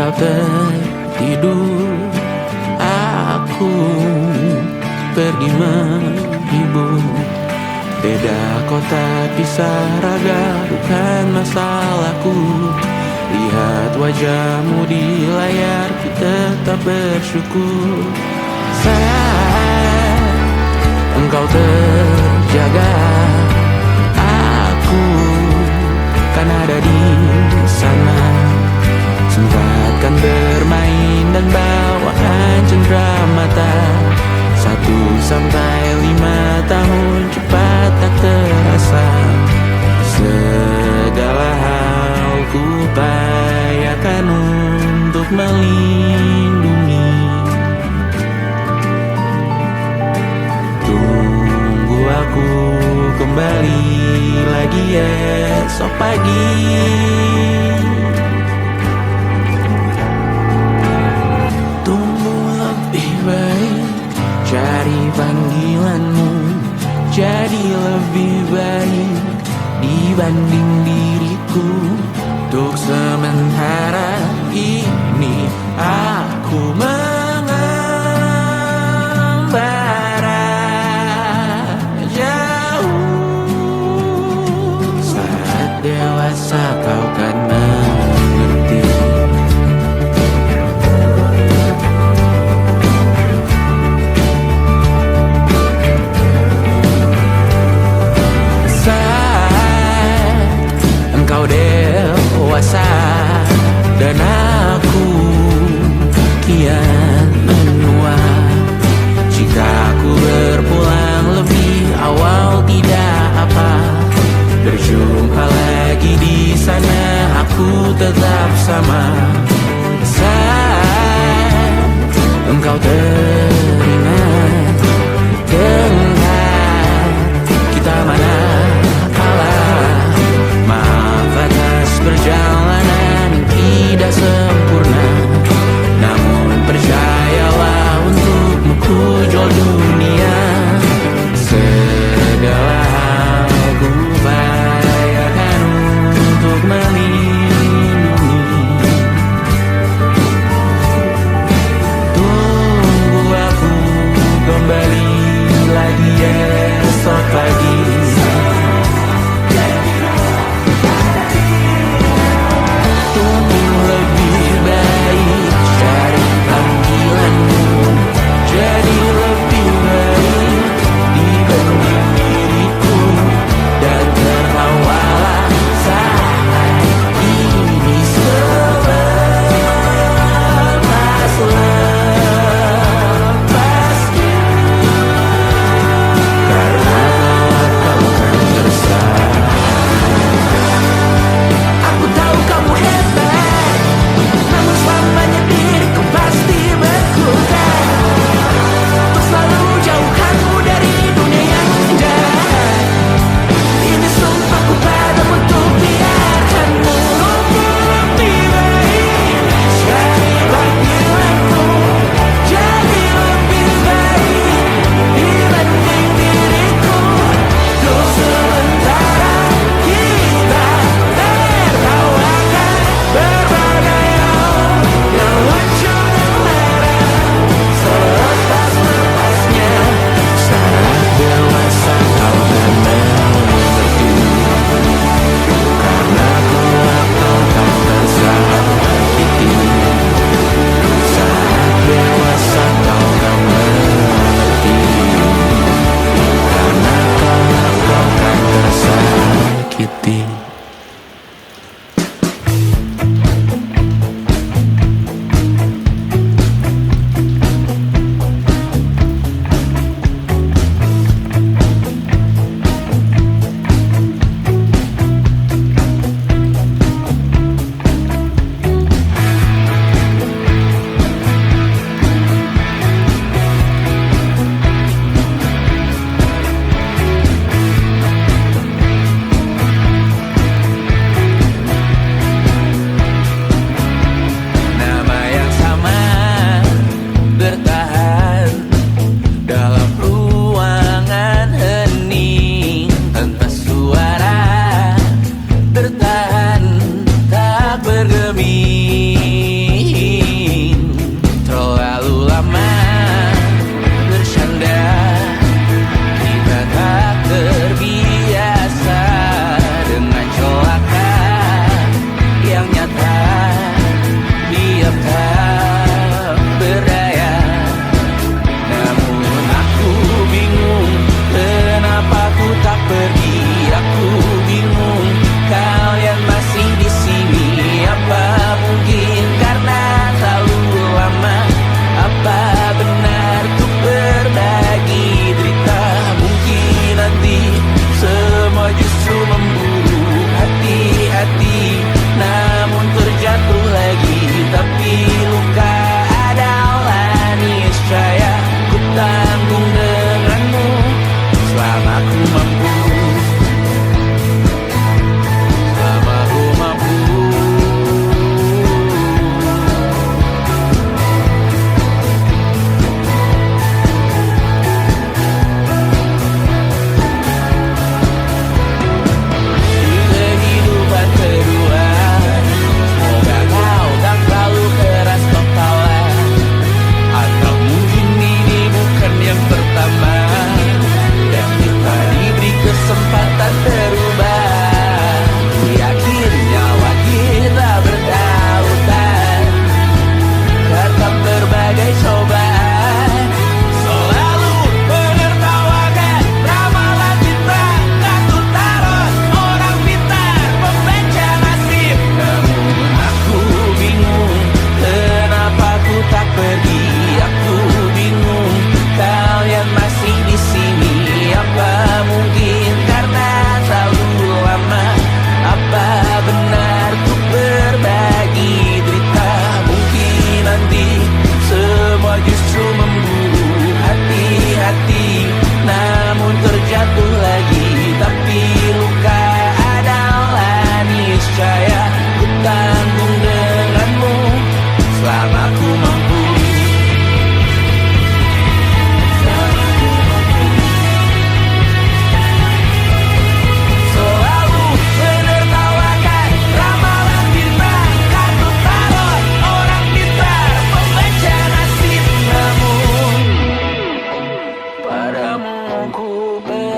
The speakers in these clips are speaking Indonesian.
Engkau tertidur, aku pergi menghibur. Beda kota pisah raga bukan masalahku. Lihat wajahmu di layar, ku tetap bersyukur. Saat engkau terjaga, aku kan ada di sana. Sempatkan bermain dan bawaan cenderamata. 1-5 tahun cepat tak terasa. Segala hal ku upayakan untuk melindungi. Tunggu aku kembali lagi esok pagi. Cari panggilanmu jadi lebih baik dibanding diriku. Untuk sementara ini aku mengembara jauh. Saat dewasa kau kan mengerti. Engkau dewasa dan aku kian menua. Jika aku berpulang lebih awal tidak apa. Berjumpa lagi di sana, aku tetap sama. Saat engkau teringat tentang kita mana perjalanan tidak sempurna, namun percayalah untukmu ku jual dunia. Segala hal ku upayakan untuk melindungi. Tunggu aku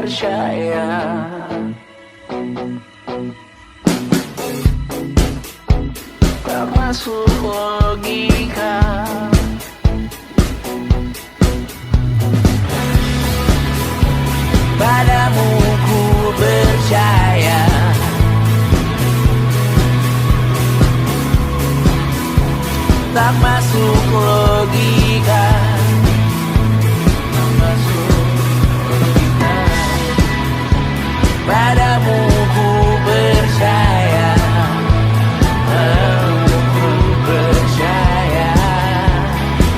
percaya. Tak masuk logika. Padamu ku percaya. Tak masuk logika. Tak masuk logika. Padamu ku percaya. Ku percaya.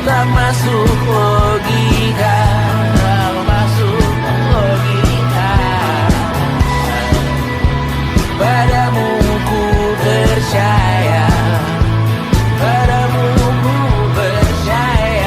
Tak masuk logika. Tak masuk logika. Padamu ku percaya. Padamu ku percaya.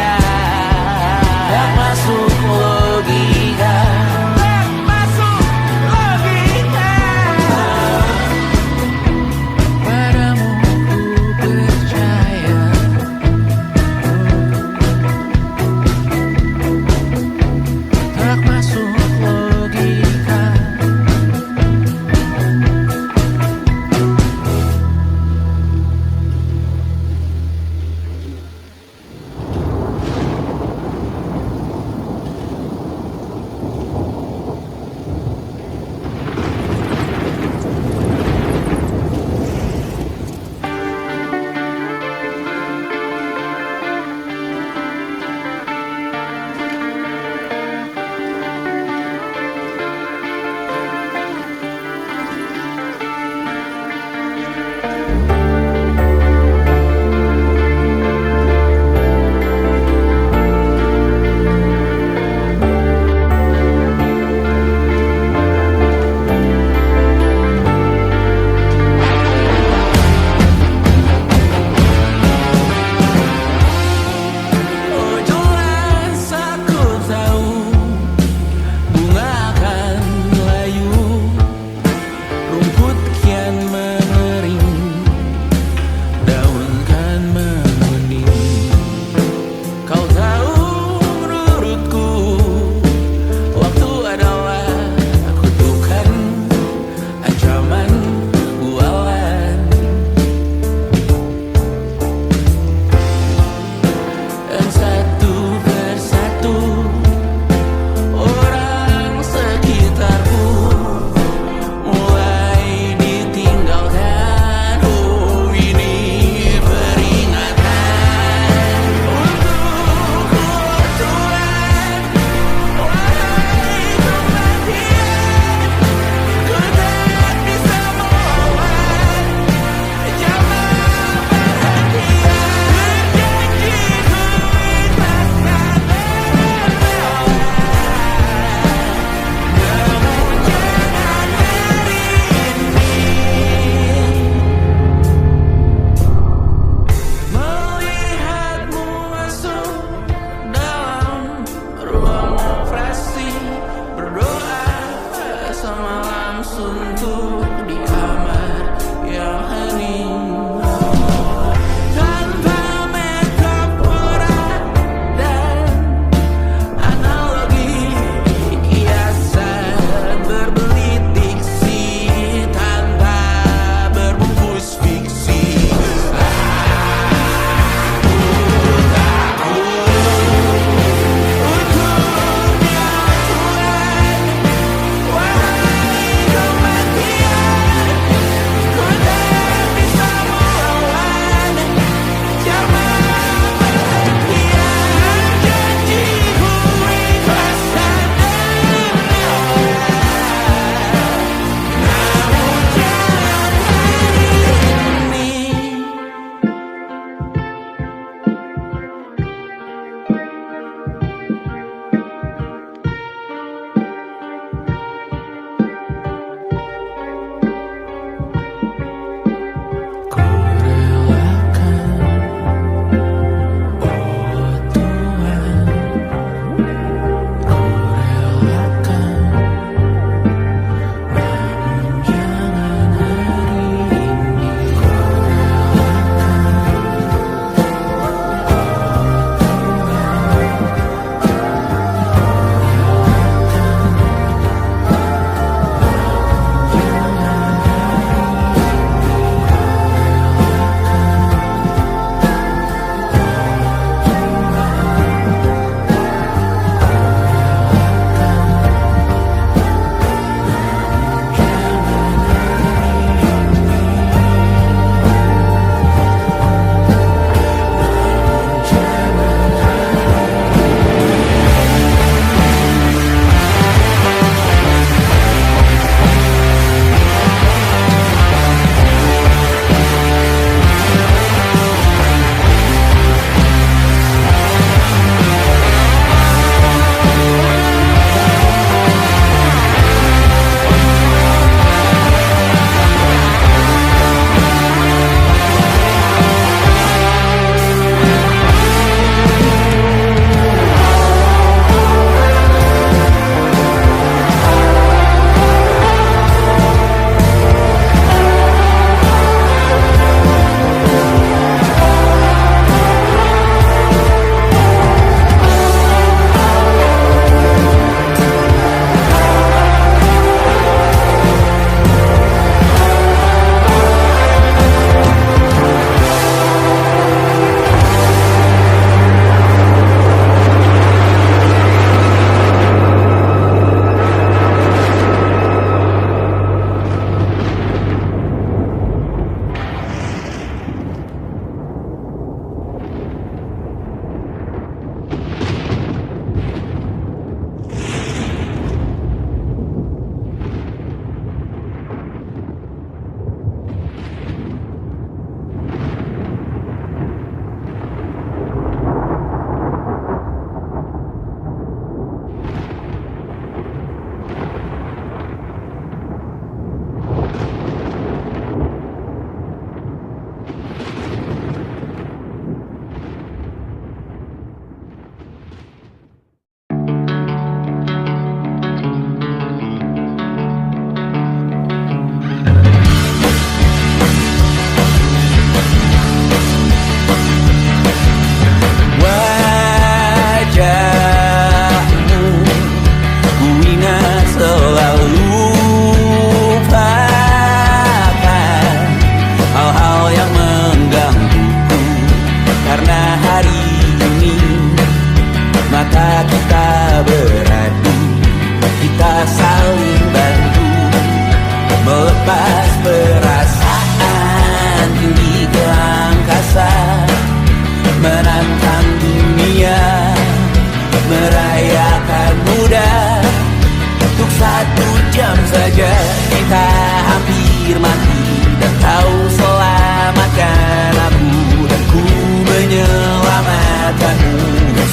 1 jam saja kita hampir mati, dan kau selamatkan aku, dan ku menyelamatkanmu.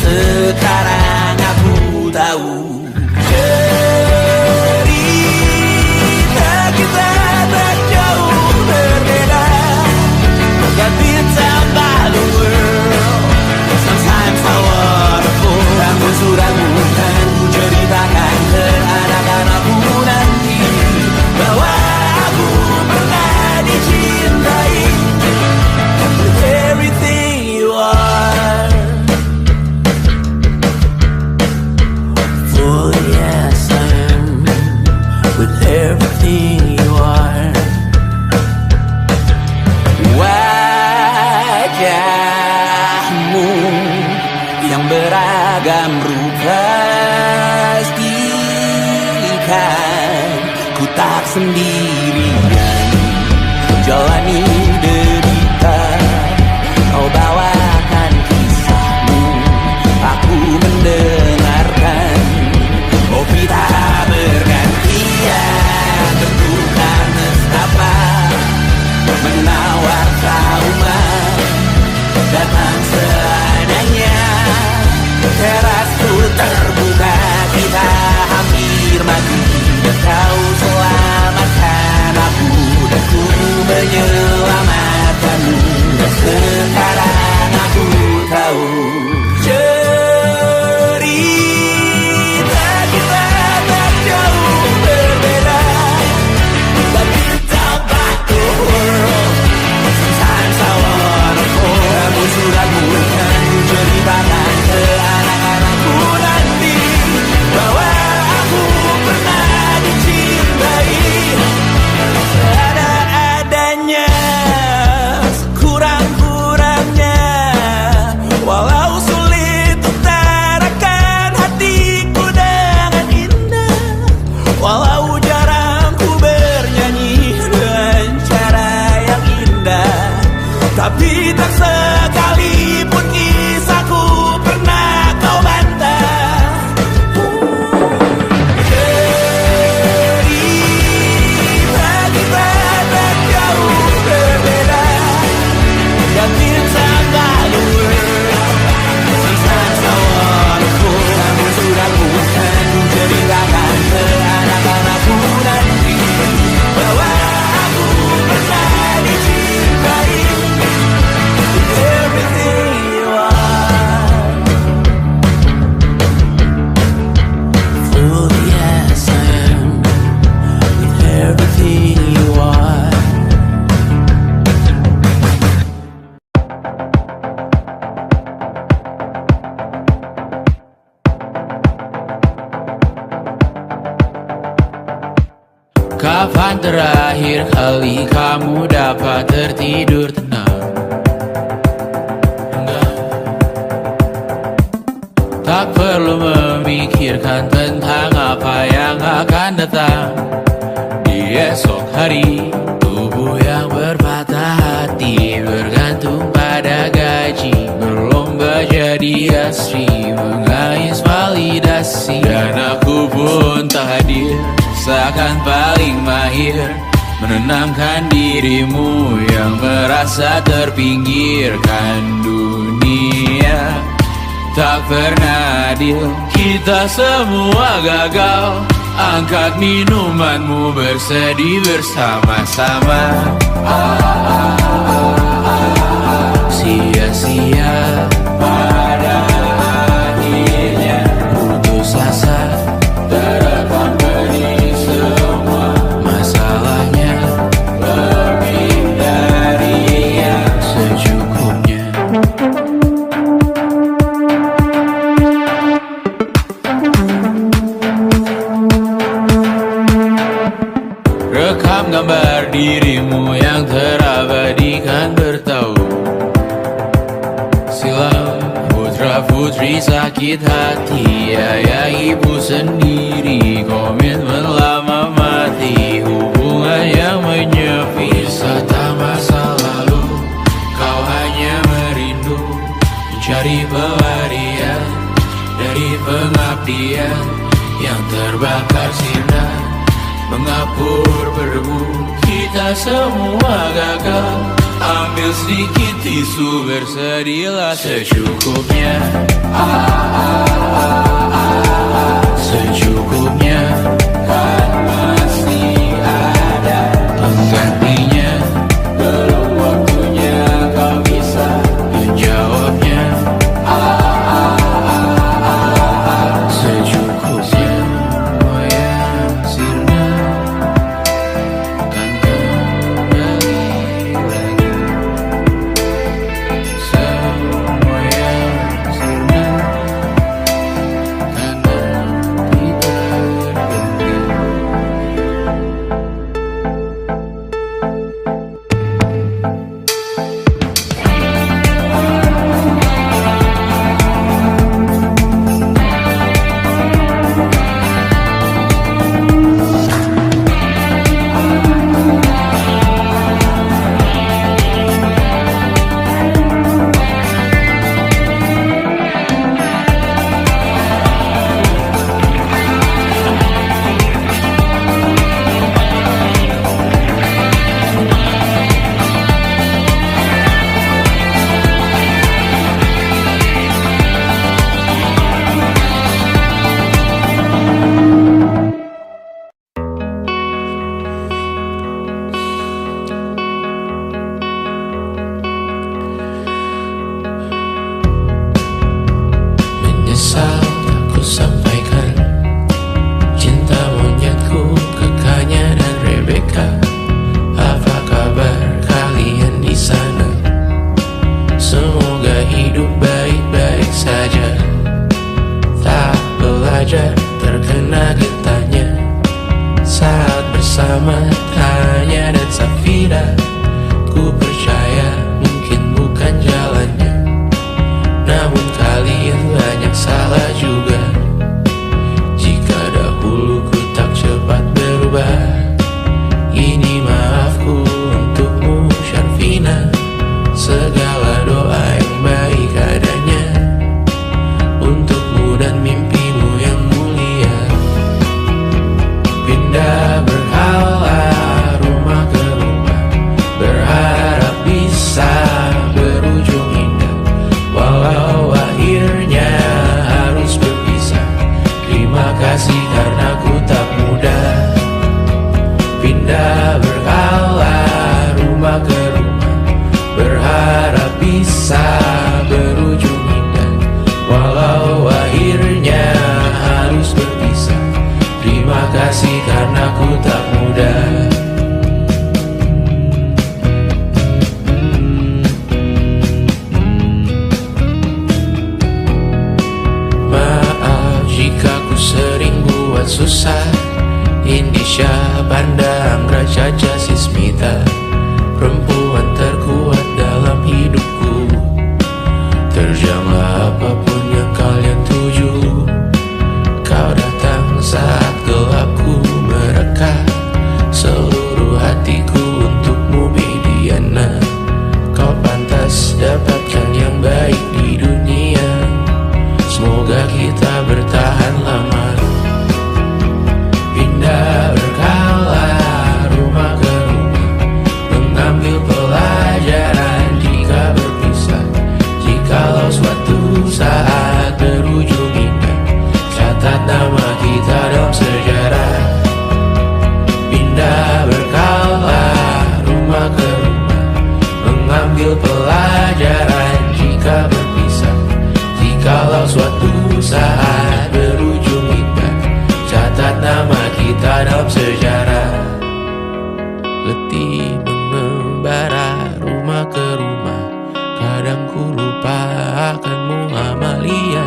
Sekarang aku tahu cerita kita tak jauh berbeda. But it's about the world. Sometimes I wanna fall. Ramu-ramu kan ku ceritakan ke anak-anakku nanti bahwa aku pernah dicintai with everything you are. For yes I am with everything you are. Wajahmu yang beragam rupa pastikan ku tak sendirian menjalani derita. Kau bawakan kisahmu, aku mendengarkan. Oh kita bergantian bertukar nestapa, menawar trauma datang seadanya. Terasku terbuka, kita hampir mati, dan kau selamatkan aku, dan ku menyelamatkanmu. Dan sekarang aku tahu cerita kita tak jauh berbeda. But it's about the world. Sometimes I wanna fall. Ramu-ramu kan ku ceritakan ke anak-anakku nanti bahwa aku pernah dicintai seadanya, sekurang-kurangnya. Walau sulit utarakan hatiku dengan indah, walau jarang ku bernyanyi dengan cara yang indah, tapi tak sekalipun kisahku pernah kau bantah. Cerita kita tak jauh berbeda, dan it's about the world. Sometimes I wanna fall. Ramu-ramu kan ku ceritakan ke anak-anakku nanti bahwa aku pernah dicintai with everything you are. Fully yes I am with everything you are. Kapan terakhir kali kamu dapat tertidur tenang? Enggak. Tak perlu memikirkan tentang apa yang akan datang di esok hari. Tubuh yang berpatah hati bergantung pada gaji, berlomba jadi asri, mengais validasi. Dan aku pun tak hadir, seakan paling mahir menenangkan dirimu yang merasa terpinggirkan. Dunia tak pernah adil, kita semua gagal. Angkat minumanmu, bersedih bersama-sama. Sia-sia pada akhirnya putus asa, terekam pedih semua. Masalahnya lebih dari yang secukupnya. Rekam gambar dirimu yang terabadikan bertahun silam. Putra-putri sakit hati, ayah ibu sendiri, komitmen lama mati, hubungan yang menyepi. Wisata masa lalu, kau hanya merindu, mencari pelarian dari pengabdian yang terbakar sinar. mengapur berdebu. Kita semua gagal. Ambil sedikit tisu, bersedialah secukupnya. Secukupnya, kan masih ada penggantinya. Belum waktunya kau bisa menjawabnya. Secukupnya, semua yang sirna kan kembali lagi. Semua yang sirna kan nanti berganti. Menyesal tak ku sampaikan cinta monyetku ke Kanya dan Rebecca. Apa kabar kalian di sana? Semoga hidup baik-baik saja. Tak belajar terkena getahnya saat bersama Tanya dan Safira. Ku percaya mungkin bukan jalannya, namun kalian banyak salah juga. Jika dahulu ku tak cepat berubah, ini maafku untukmu Syarfina. Segala doa yang baik adanya untukmu dan mimpimu yang mulia. Pindah berhala rumah ke rumah, berharap bisa berujung indah. Walau akhirnya harus berpisah, terima kasih karena ku tak mudah. Pindah berhala rumah ke rumah, berharap bisa berujung indah. Walau akhirnya harus berpisah, terima kasih karena ku tak mudah. Maaf jika ku sering buat susah. Indisha, Banda, Anggra, Caca, Sismita, perempuan terkuat dalam hidupku. Terjanglah apapun yang kalian tuju. Kau datang saat gelapku mereka. Seluruh hatiku untukmu Bidiana. Kau pantas dapatkan yang baik di dunia. Semoga kita bertahan lama. Pindah berkala rumah ke rumah, mengambil pelajaran jika berpisah. Jikalau suatu saat berujung indah, catat nama kita dalam sejarah. Pindah berkala rumah ke rumah, mengambil pelajaran jika berpisah. Jikalau suatu saat berujung indah, catat nama kita dalam sejarah. Letih mengembara rumah ke rumah, kadang ku lupa akanmu Amalia.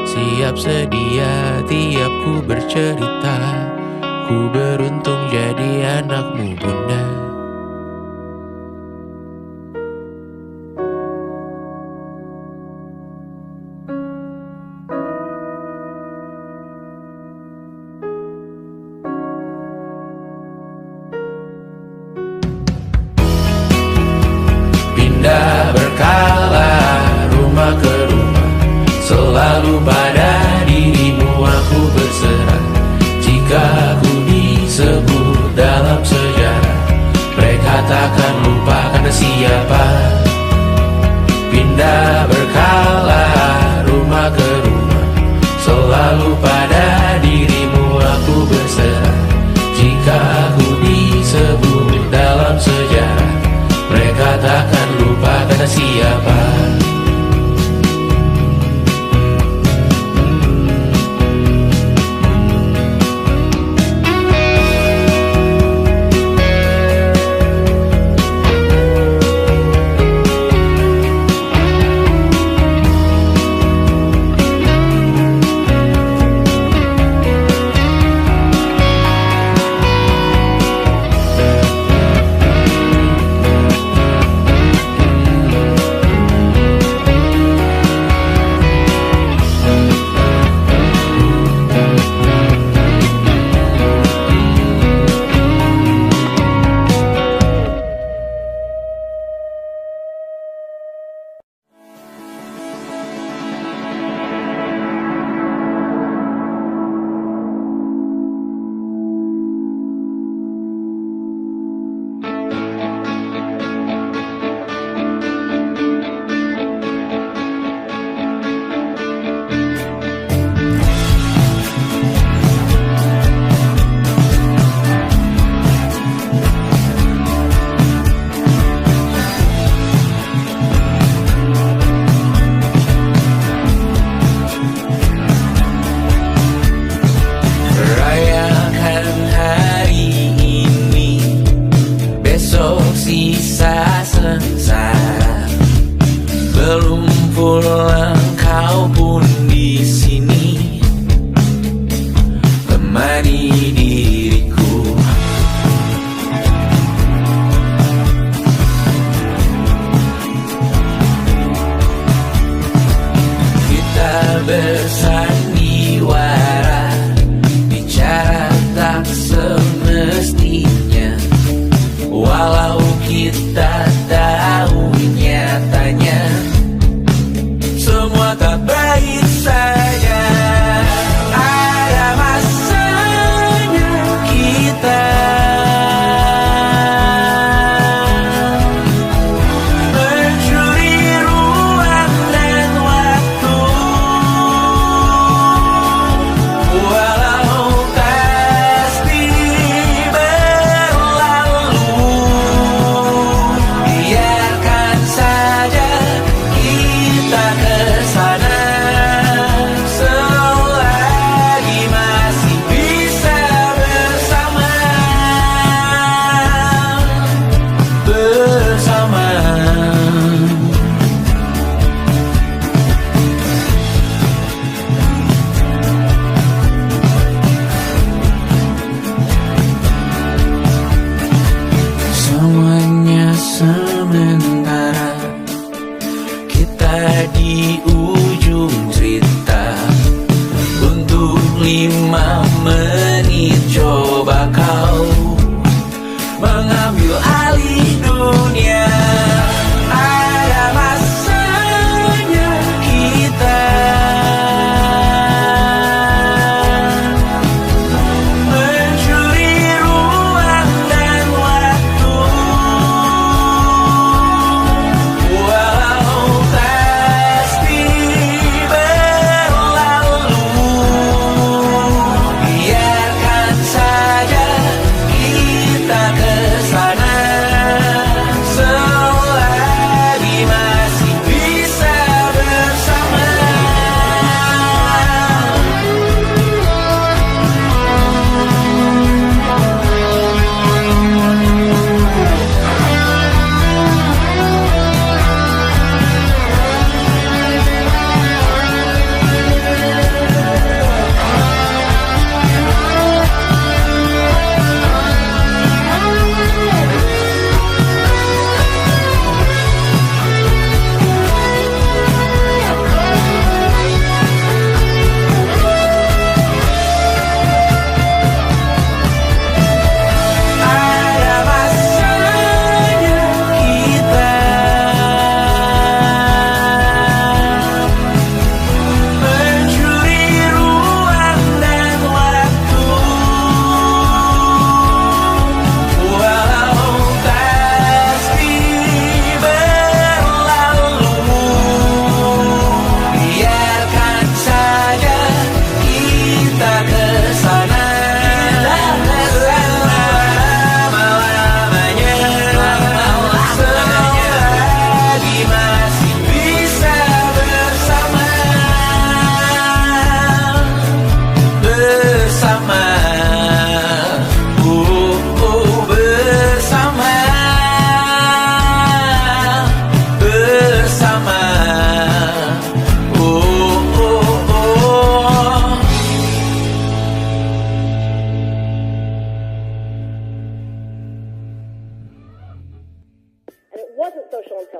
Siap sedia tiap ku bercerita, ku beruntung jadi anakmu bunda. Pindah berkala rumah ke rumah, selalu pada dirimu aku berserah. Jika ku bisa disebut dalam sejarah, mereka takkan lupa karena siapa. Pindah berkala rumah ke rumah, selalu pada dirimu aku berserah. Jika aku disebut dalam sejarah, mereka takkan lupa karena siapa.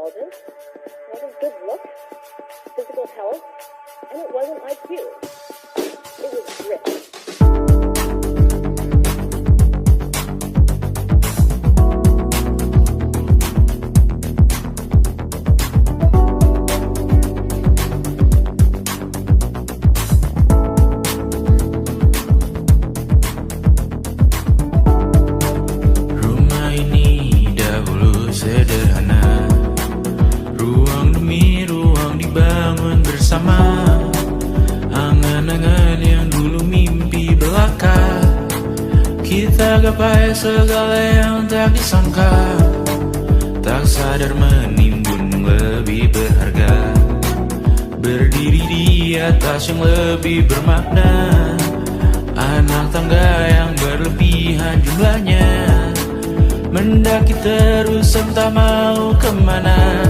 intelligence, it wasn't good looks, physical health, and it wasn't IQ. It was grit. Rumah ini dahulu sederhana, ruang demi ruang dibangun bersama. Angan-angan yang dulu mimpi belaka, kita gapai segala yang tak disangka. Tak sadar menimbun lebih berharga, berdiri di atas yang lebih bermakna. Anak tangga yang berlebihan jumlahnya, mendaki terus entah mau kemana.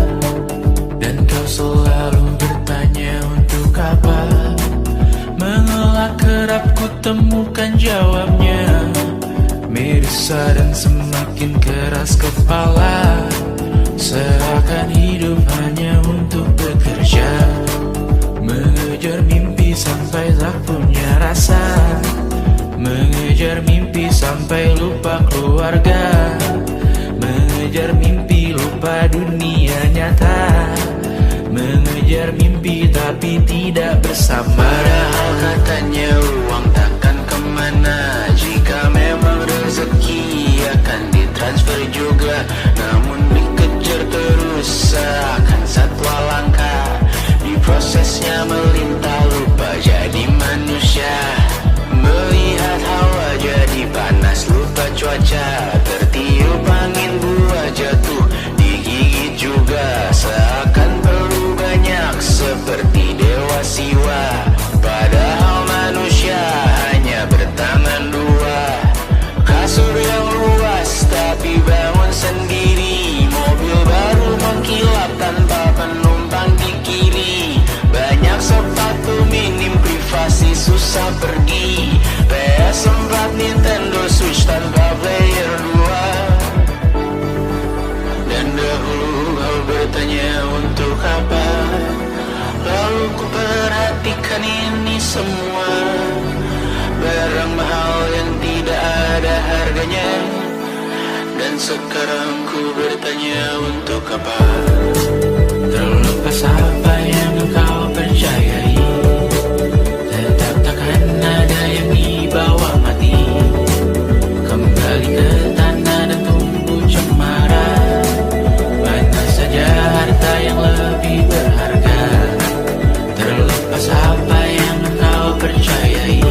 Dan kau selalu bertanya untuk apa, mengelak kerap ku temukan jawabnya. Merisa dan semakin keras kepala, seakan hidup hanya untuk bekerja, mengejar mimpi sampai tak punya rasa, mengejar mimpi sampai lupa keluarga, mengejar mimpi lupa dunia nyata, mengejar mimpi tapi tidak bersama. Padahal katanya uang takkan kemana, jika memang rezeki akan ditransfer juga. Namun dikejar terus seakan satwa langka, di prosesnya melintah lupa jadi manusia. Melihat hawa jadi panas lupa cuaca, tertiup angin buah jatuh digigit juga. Seakan perlu banyak seperti dewa siwa, padahal manusia hanya bertangan dua. Kasur yang luas tapi bangun sendiri, mobil baru mengkilap tanpa penumpang di kiri. Banyak sepatu minim privasi susah pergi, PS4 Nintendo Switch tanpa player 2. Dan dahulu kau bertanya untuk apa, lalu ku perhatikan ini semua, barang mahal yang tidak ada harganya. Dan sekarang ku bertanya untuk apa, terlepas apa yang engkau percayai, tetap takkan ada yang dibawa mati. Kembali ke tanah dan tumbuh cemara, mana saja harta yang lebih berharga. Terlepas apa yang engkau percayai,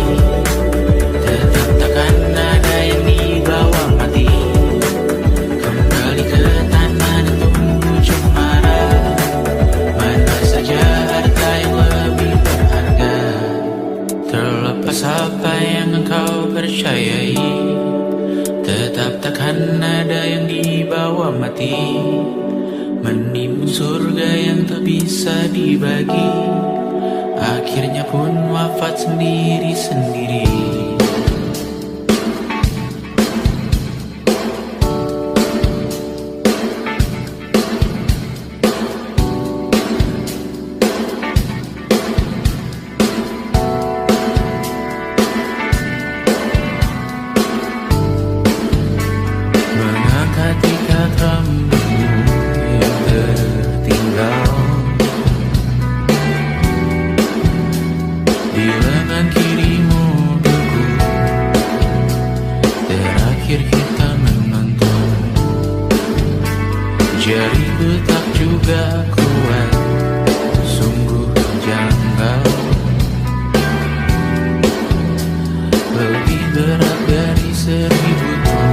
tetap takkan ada yang dibawa mati. Kembali ke tanah dan tumbuh cemara, mana saja harta yang lebih berharga. Terlepas apa yang engkau percayai, tetap takkan ada yang dibawa mati. Menimbun surga yang tak bisa dibagi, akhirnya pun wafat sendiri-sendiri. Mengangkat tiga rambutmu yang tertinggal di lengan kirimu beku, terakhir kita menonton. Jariku tak juga kuat, sungguh janggal, lebih berat dari 1000 ton.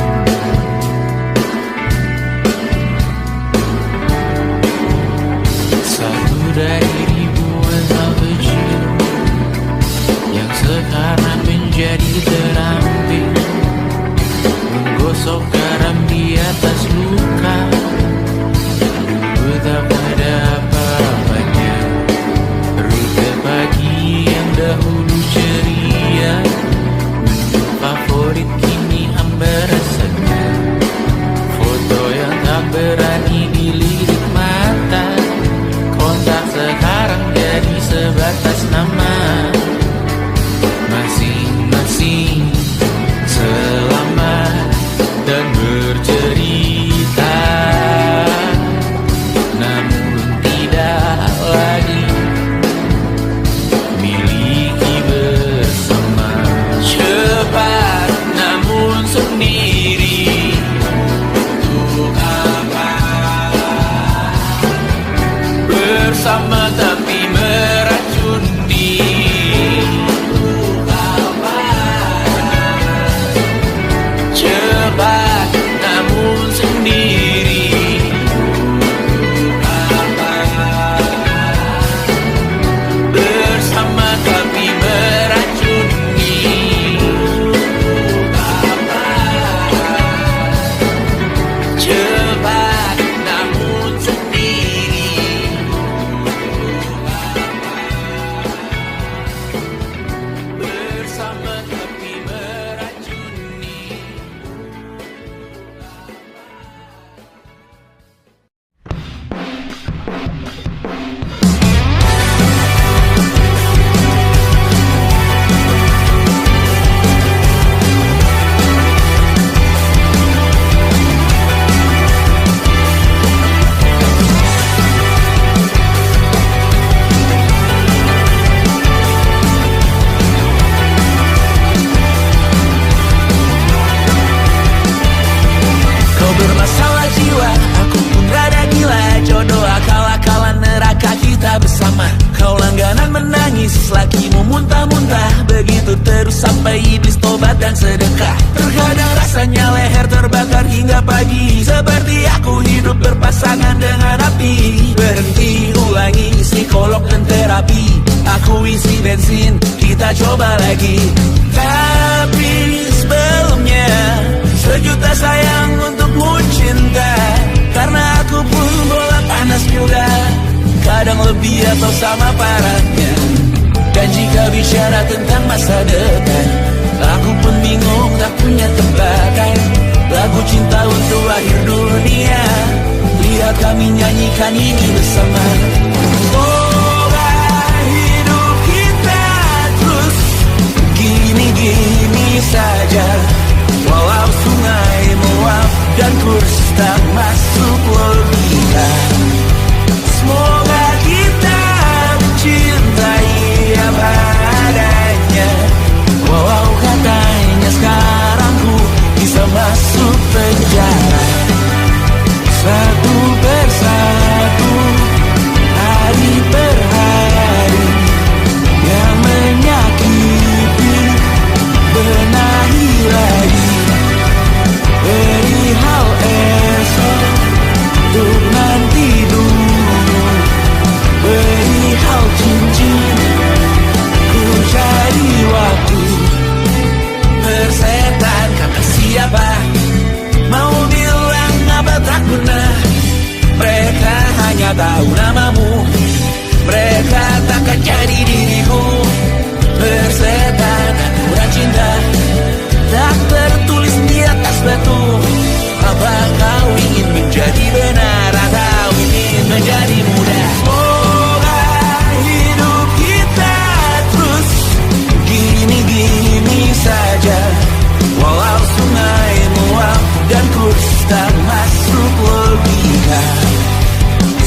Satu dari ribuan hal kecil yang sekarang menjadi terampil, menggosok garam di atas luka. Dulu tak ada tangan dengan api. Berhenti, ulangi psikolog dan terapi. Aku isi bensin, kita coba lagi. Tapi sebelumnya, sejuta sayang untukmu cinta. Karena aku pun bola panas juga, kadang lebih atau sama parahnya. Dan jika bicara tentang masa depan, aku pun bingung tak punya tebakan. Lagu cinta untuk akhir dunia, lihat kami nyanyikan ini bersama. Semoga hidup kita terus gini-gini saja. Walau sungai meluap dan kurs tak masuk logika. Semoga kita mencintai apa adanya. Walau katanya sekarang ku bisa masuk penjara. Satu persatu, hari per hari, yang menyakiti, benahi lagi. Perihal esok, untuk nanti dulu. Perihal cincin, ku cari waktu. Persetan kata siapa, mau bilang apa tak guna. Mereka hanya tahu namamu, mereka takkan jadi diriku. Persetan aturan cinta, tak tertulis di atas batu. Apa kau ingin menjadi benar atau ingin menjadi muda? Semoga hidup kita terus gini-gini saja. Walau sungai meluap dan kurs tak masuk logika.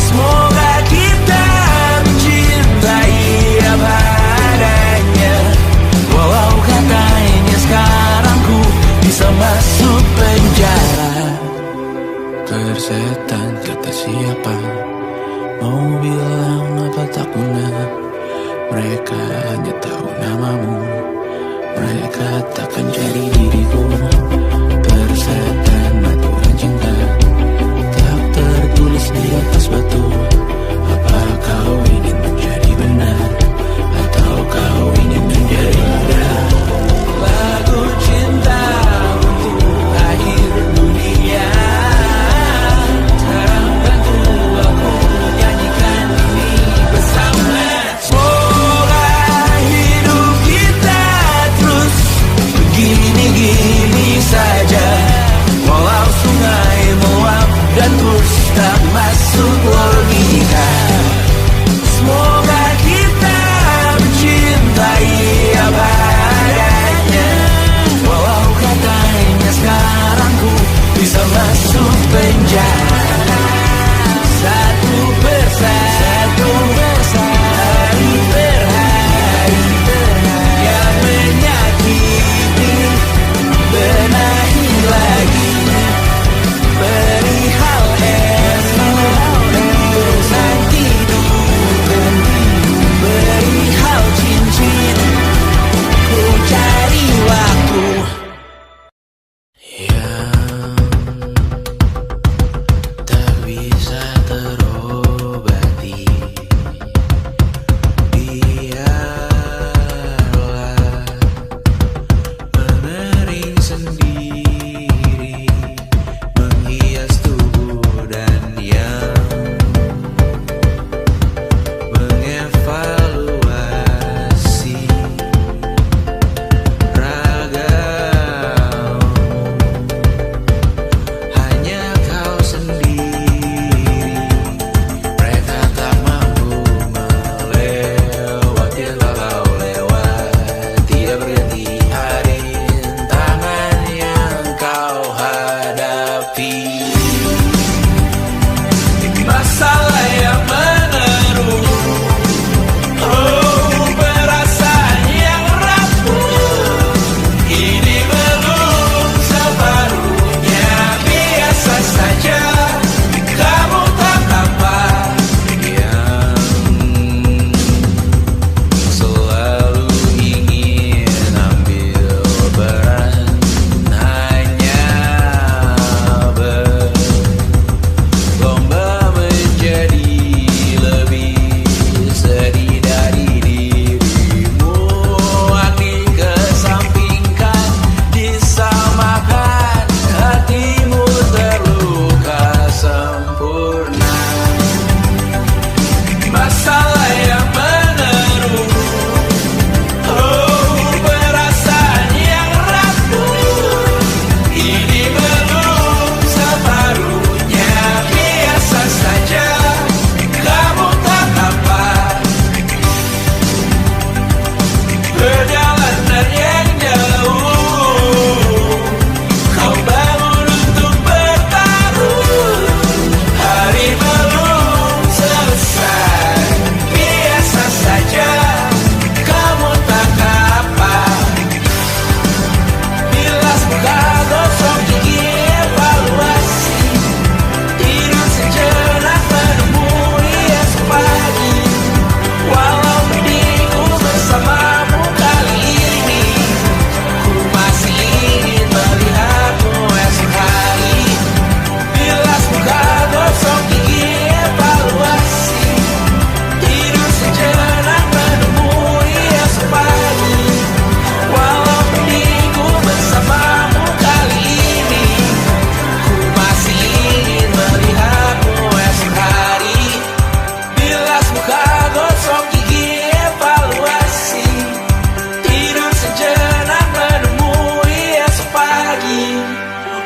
Semoga kita mencintai apa adanya. Walau katanya sekarang ku bisa masuk penjara. Persetan kata siapa, mau bilang apa tak guna. Mereka hanya tahu namamu, mereka takkan jadi diriku. Persetan aturan cinta, tak tertulis di atas batu. Apa kau ingin menjadi benar atau kau ingin menjadi muda? Lagu cinta untuk akhir dunia, sekarang bantu aku nyanyikan ini bersama. Semoga hidup kita terus gini-gini saja. Walau sungai meluap dan kurs tak masuk logika. Semoga kita mencintai apa adanya. Walau katanya sekarang ku bisa masuk penjara. Satu persatu, hari per hari, yang menyakiti, benahi lagi. Perihal esok, nanti dulu. Perihal cincin, ku cari waktu. Yang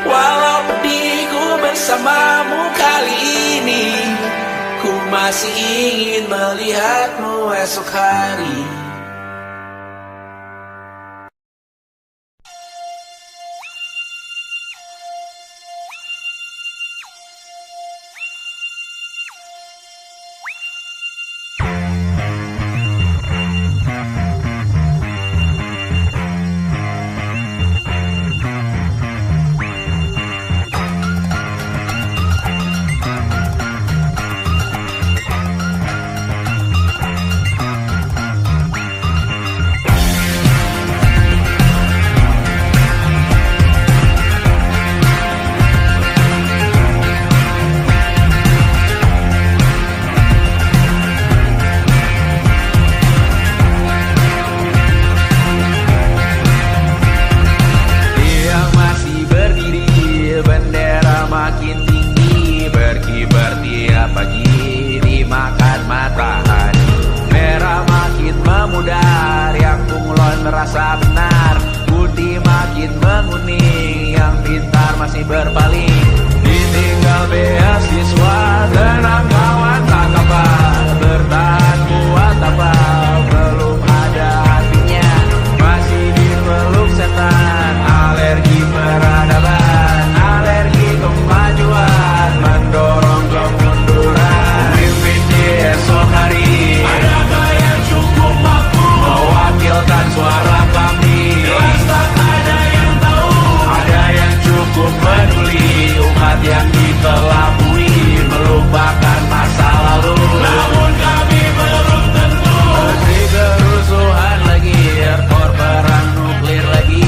Walau pedihku bersamamu kali ini, ku masih ingin melihatmu esok hari. Merasa benar, budi makin menguning, yang pintar masih berpaling. Ditinggal beasiswa, tenang kawan tak apa, bertahan kuat apa, belum ada artinya, masih dipeluk setan. Alergi peradaban, alergi kemajuan, mendorong kemunduran. Mimpin di esok hari, adakah yang cukup mampu mewakilkan suara kami? Jelas tak ada yang tahu, ada yang cukup peduli, umat yang dikelabui, melupakan masa lalu. Namun kami belum tentu. Meski kerusuhan lagi, erkor perang nuklir lagi,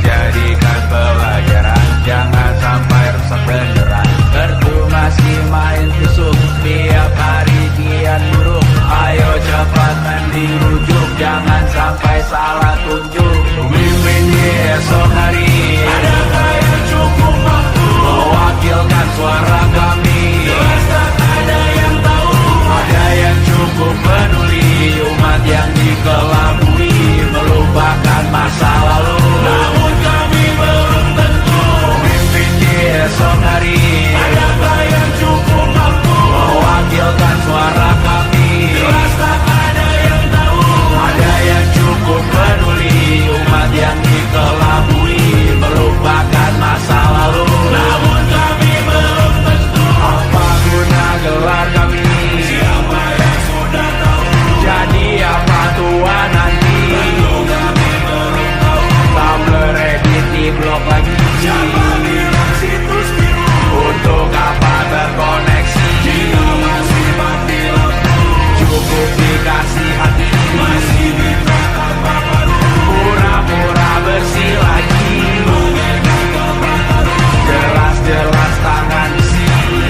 jadikan pelajaran, jangan sampai rusak beneran. Kertu masih main tusuk, tiap hari kian buruk, ayo cepat dirujuk, jangan sampai salah tunjuk. Mimpin di esok hari, adakah yang cukup mampu mewakilkan suara kami? Jelas tak ada yang tahu, ada yang cukup peduli, umat yang dikelabui, melupakan masa lalu. Namun kami belum tentu. Mimpin di esok hari, adakah yang cukup mampu mewakilkan suara kami? Jelas tak ada yang tahu, ada yang cukup peduli, umat yang dikelabui, melupakan masa lalu. Namun kami belum tentu. Apa guna gelar kami? Siapa yang sudah tahu? Jadi apa tua nanti? Tentu kami belum tahu. Tumblr edit di blog lagi. Siapa bilang situs biru? Untuk apa terkoneksi? Jika masih mati lampu, cukup dikasih hati, masih dikatakan baru, pura-pura bersih lagi, mengegang kebakaran, jelas-jelas tangan besi,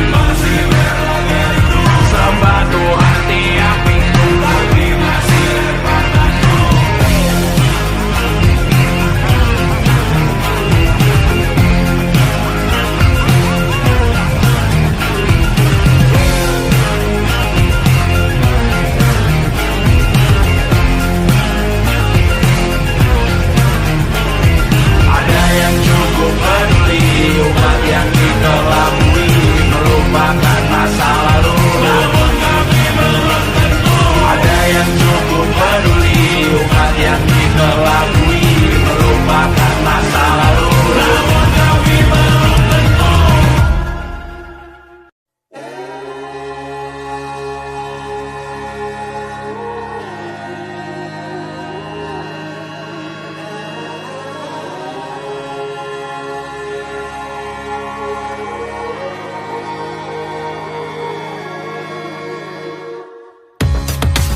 masih berlaga itu, sembah Tuhan tiap minggu, tapi masih lempar batu. Ada yang cukup peduli, umat yang dikelabui, melupakan masa lalu. Namun kami belum tentu. Ada yang cukup peduli, umat yang dikelabui, melupakan masa lalu. Namun kami belum tentu.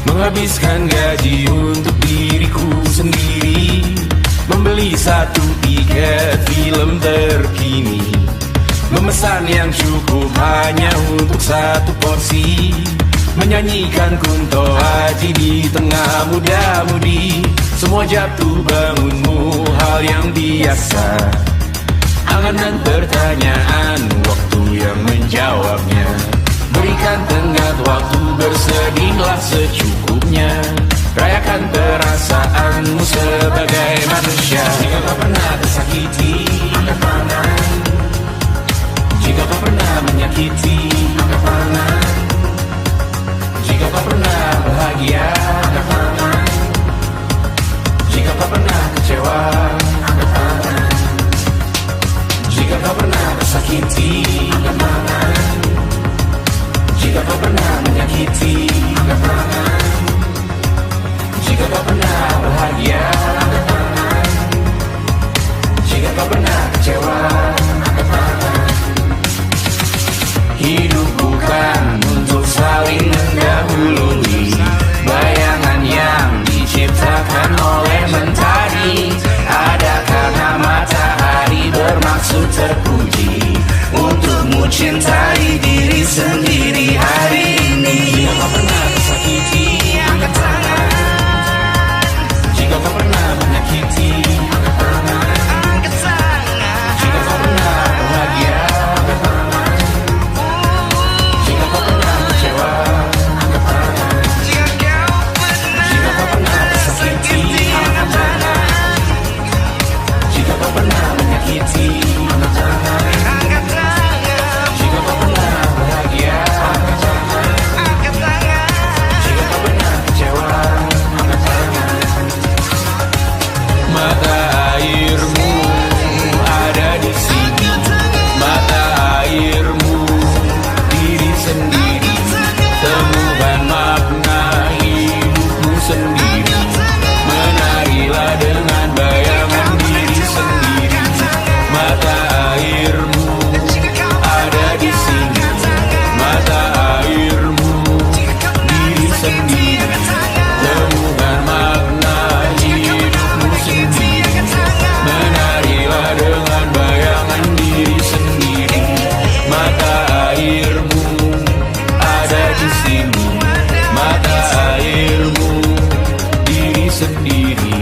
Menghabiskan gaji untuk diriku sendiri, membeli satu tiket film terkini, memesan yang cukup hanya untuk satu porsi, menyanyikan Kunto Aji di tengah muda-mudi. Semua jatuh bangunmu hal yang biasa, angan dan pertanyaan, waktu yang menjawabnya. Berikan tenggat waktu, bersedihlah secukupnya, rayakan perasaanmu sebagai manusia. Jika kau pernah tersakiti, angkat tangan. Jika kau pernah menyakiti, angkat tangan. Jika kau pernah bahagia, angkat tangan. Jika kau pernah kecewa, angkat tangan. Jika kau pernah tersakiti, angkat tangan. Jika kau pernah menyakiti, angkat tangan. Jika kau pernah bahagia, angkat tangan. Jika kau pernah kecewa, angkat tangan. Hidup bukan untuk saling mendahului bayangan yang diciptakan oleh mentari. Ada karena matahari bermaksud terpuji untukmu cintai diri sendiri hari ini. Jika kau pernah tersakiti, angkat tangan. Jika kau pernah menyakiti, angkat tangan. Jika kau pernah bahagia, angkat tangan. Jika kau pernah kecewa, angkat tangan. Jika kau pernah tersakiti, angkat tangan. Jika kau pernah menyakiti, angkat tangan. Jika kau pernah bahagia, angkat tangan. Jika kau pernah kecewa, angkat tangan. Mata airmu ada di sini, mata airmu diri sendiri. Temukan makna hidupmu sendiri. Menarilah dengan bayangan diri sendiri. Mata airmu ada di sini, mata airmu diri sendiri. Temukan makna hidupmu sendiri. Menarilah dengan bayangan diri sendiri. Mata airmu ada di sini, mata airmu diri sendiri.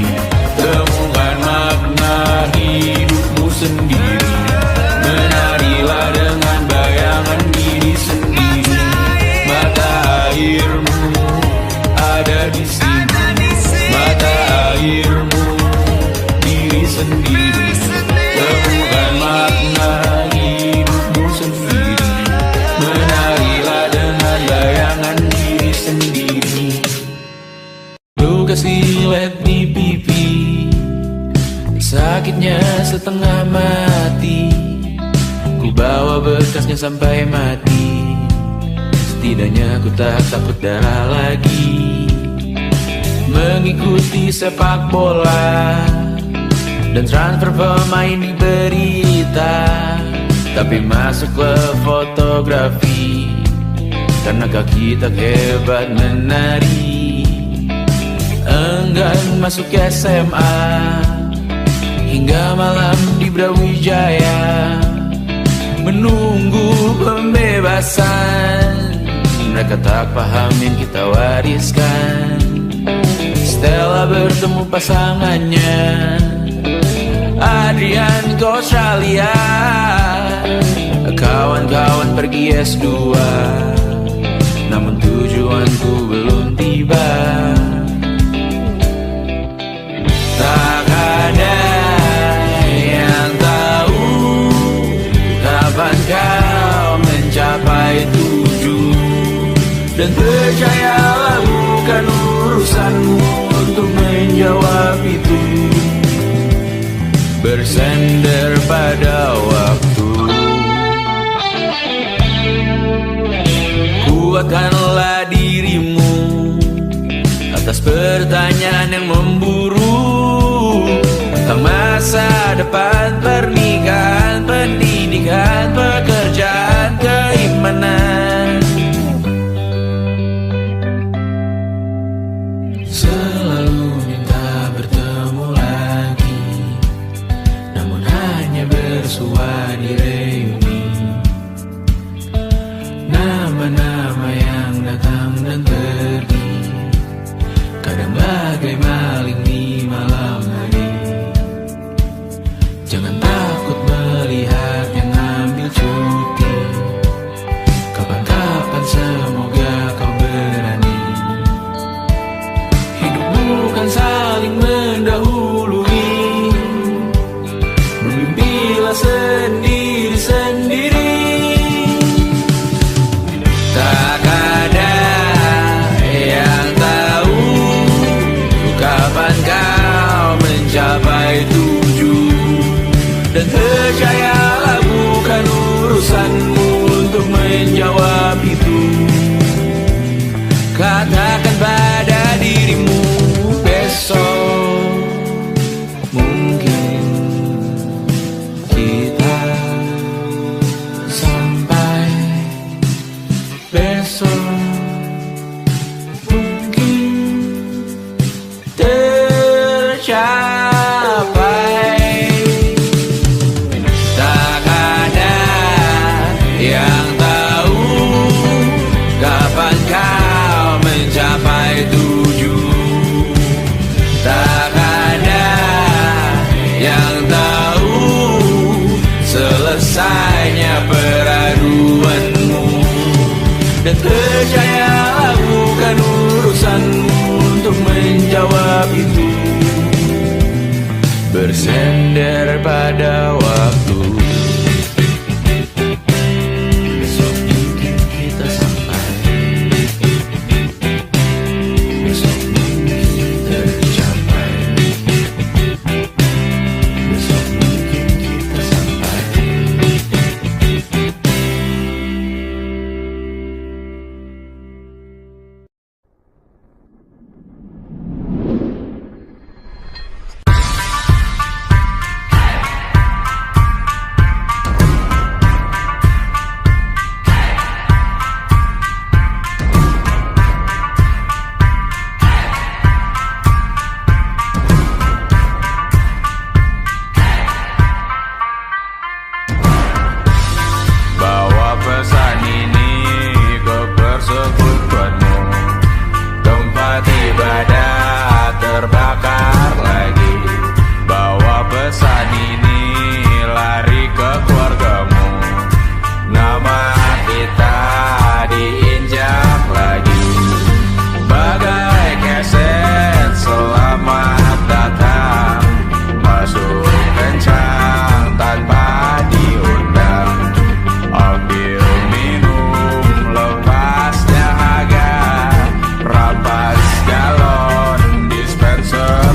Temukan makna hidupmu sendiri. Menarilah dengan bayangan diri sendiri. Mata airmu ada di sini, mata airmu diri sendiri. Temukan makna hidupmu sendiri. Menarilah dengan bayangan diri sendiri. Luka silet di pipi, sakitnya setengah mati. Ku bawa bekasnya sampai mati. Setidaknya ku tak takut darah lagi. Mengikuti sepak bola dan transfer pemain di berita. Tapi masuklah fotografi karena kaki tak hebat menari. Enggan masuk SMA hingga malam di Brawijaya menunggu pembebasan. Mereka tak paham yang kita wariskan. Stella bertemu pasangannya Adrian ke Australia. Kawan-kawan pergi S2, namun tujuanku belum tiba. Tak ada yang tahu kapan kau mencapai tujuh. Dan percayalah bukan urusanmu untuk menjawab itu. Bersender pada waktu. Kuatkanlah dirimu atas pertanyaan yang memburu tentang masa depan, pernikahan, pendidikan, pekerjaan, keimanan. Selalu minta bertemu lagi, namun hanya bersua di reuni. Nama-nama yang datang dan pergi, kadang bagai maling di malam hari. Jangan takut melihat yang ambil cuti. Kapan-kapan semoga kau berani. Hidup bukan saling mendahului. Bermimpilah besok mungkin tercapai. Tak ada yang tahu kapan kau mencapai tujuh. Tak ada yang tahu selesainya peraduanmu. Dan percayalah bukan urusanmu untuk menjawab itu. Bersender pada waktu. Besok mungkin kita sampai. Besok mungkin tercapai. Besok mungkin kita sampai. Bawa pesan ini ke persekutuanmu. Tempat ibadah terbakar lagi. Bawa pesan ini lari ke keluargamu. Nama kita diinjak lagi. Bagai keset selamat datang. Masuk kencang tanpa diundang. Ambil minum lepas dahaga. Rampas galon dispenser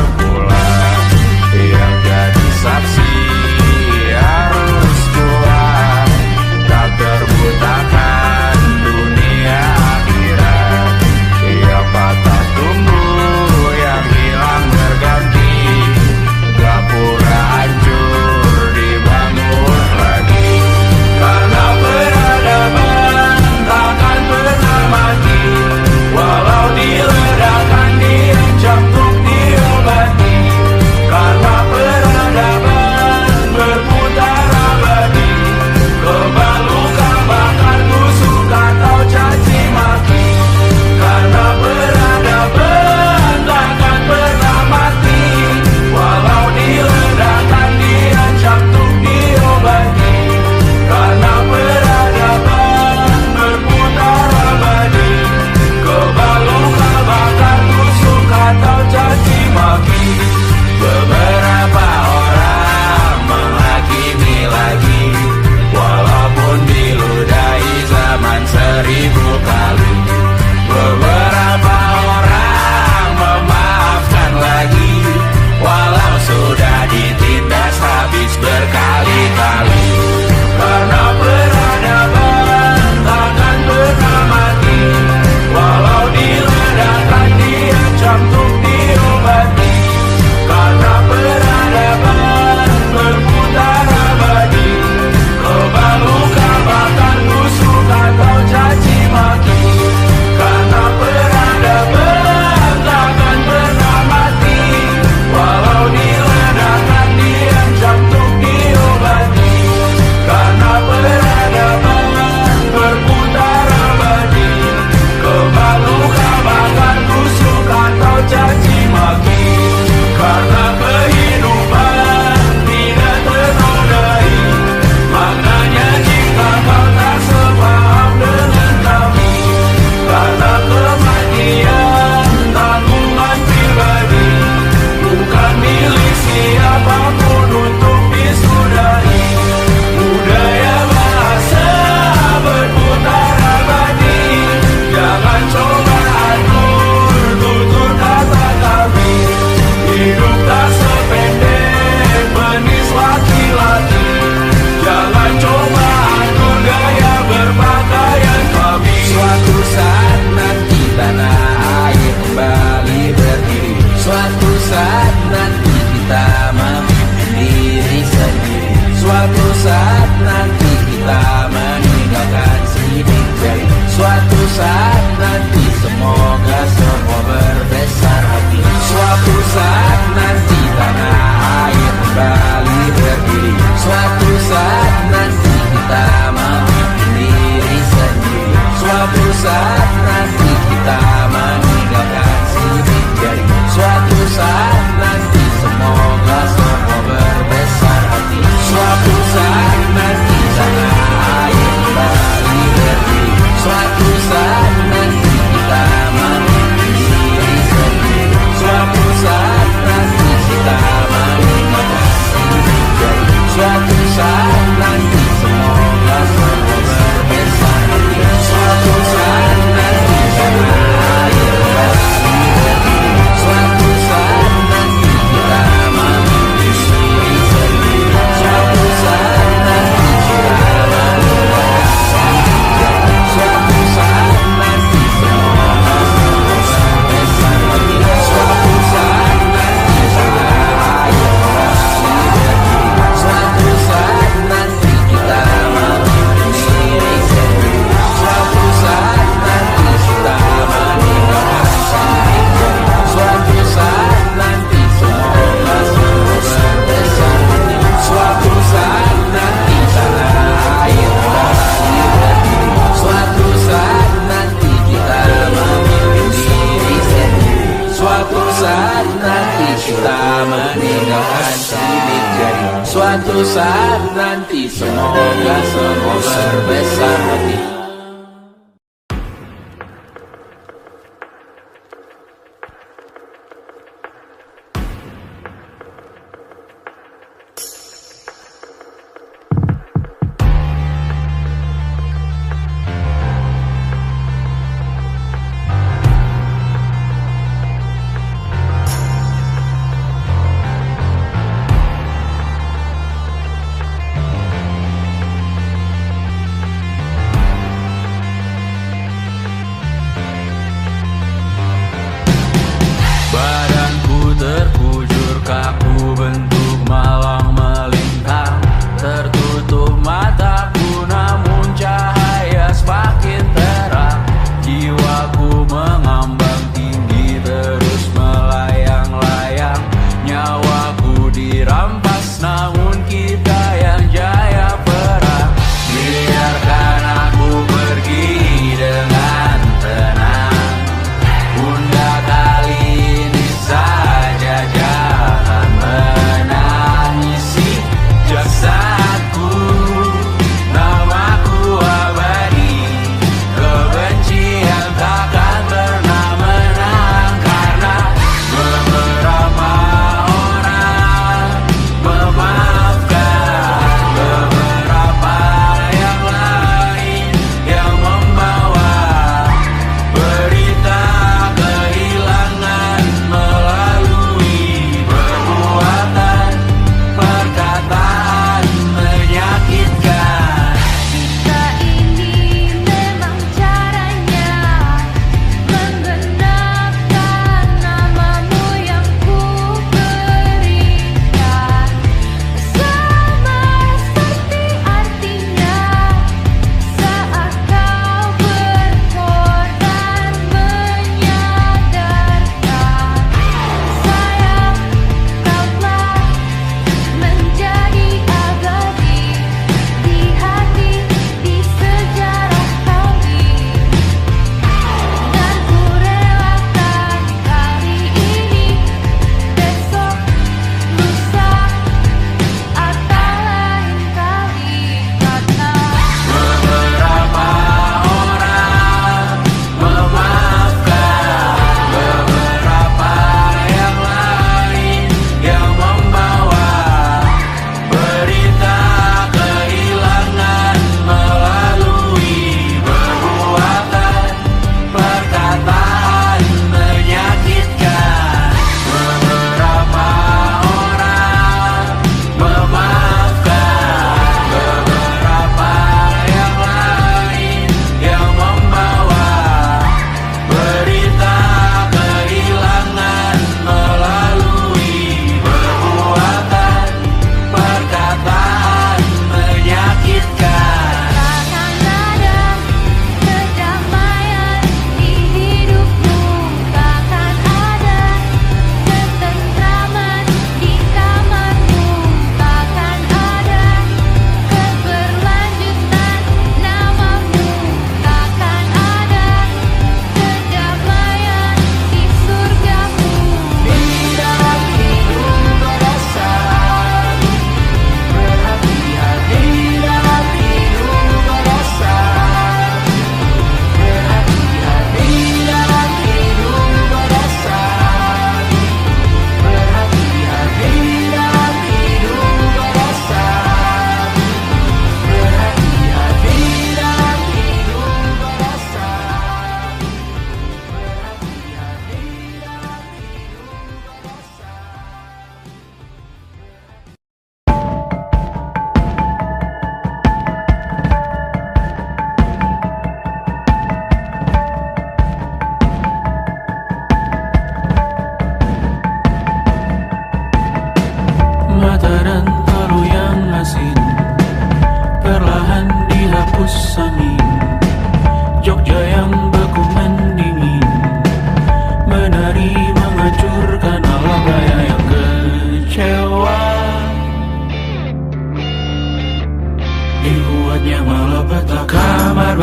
suatu saat nanti. Semoga semua berbesar hati.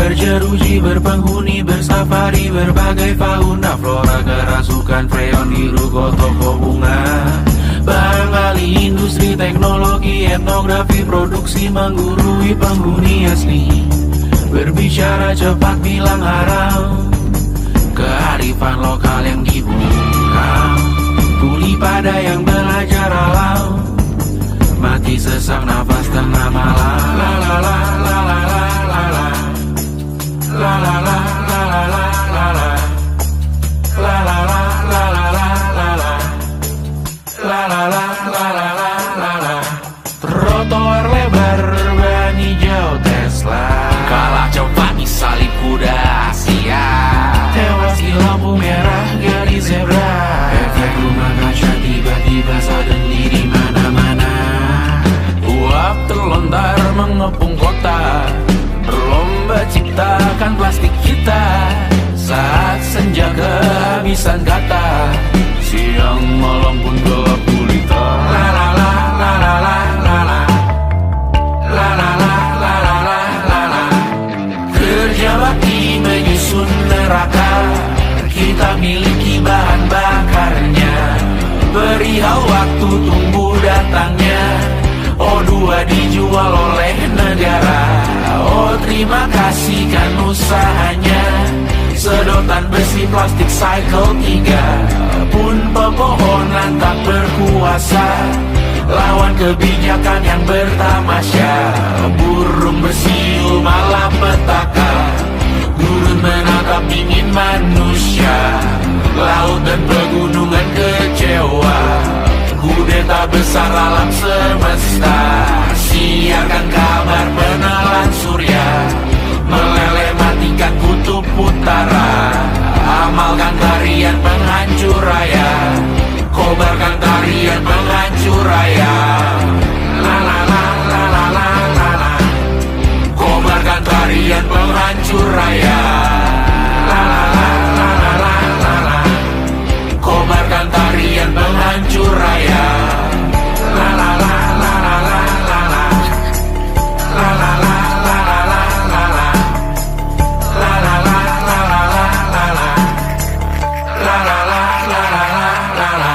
berjeruji, berpenghuni, bersafari, berbagai fauna flora, kerasukan freon, biru, toko bunga, Bangkali industri teknologi etnografi produksi menggurui penghuni asli. Berbicara cepat bilang haram, kearifan lokal yang dibungkam. Tuli pada yang belajar alam, mati sesak nafas tengah malam. La la la la la la la la. La la la la la la la la. La la la la la la la la. La la la la la la la la. Trotoar lebar ban hijau Tesla, kalah cepat disalip kuda Asia, tewas di lampu merah gadis zebra. Efek rumah kaca tiba-tiba suddenly di mana-mana. Uap terlontar mengepung kota, berlomba ciptakan plastik kita. Saat senja kehabisan kata, siang malam pun gelap gulita. La la la la la la la la. La la la la la la la la. Kerja bakti menyusun neraka, kita miliki bahan bakarnya. Perihal waktu tunggu datangnya, O2 dijual oleh negara. Oh terima kasih kan usahanya. Sedotan besi plastik cycle 3 pun pepohonan tak berkuasa lawan kebijakan yang bertamasya. Burung bersiul malapetaka, gurun menatap dingin manusia. Laut dan pegunungan kecewa, kudeta besar alam semesta. Siarkan kabar penelan surya, meleleh matikan kutub utara. Amalkan tarian penghancur raya, kobarkan tarian penghancur raya. La la la la la la la la. Kobarkan tarian penghancur raya. La la la la la la la la. Kobarkan tarian penghancur raya. La la la la la la la la. La la la la la la la la. La la la la la la la la. La la la la la la la.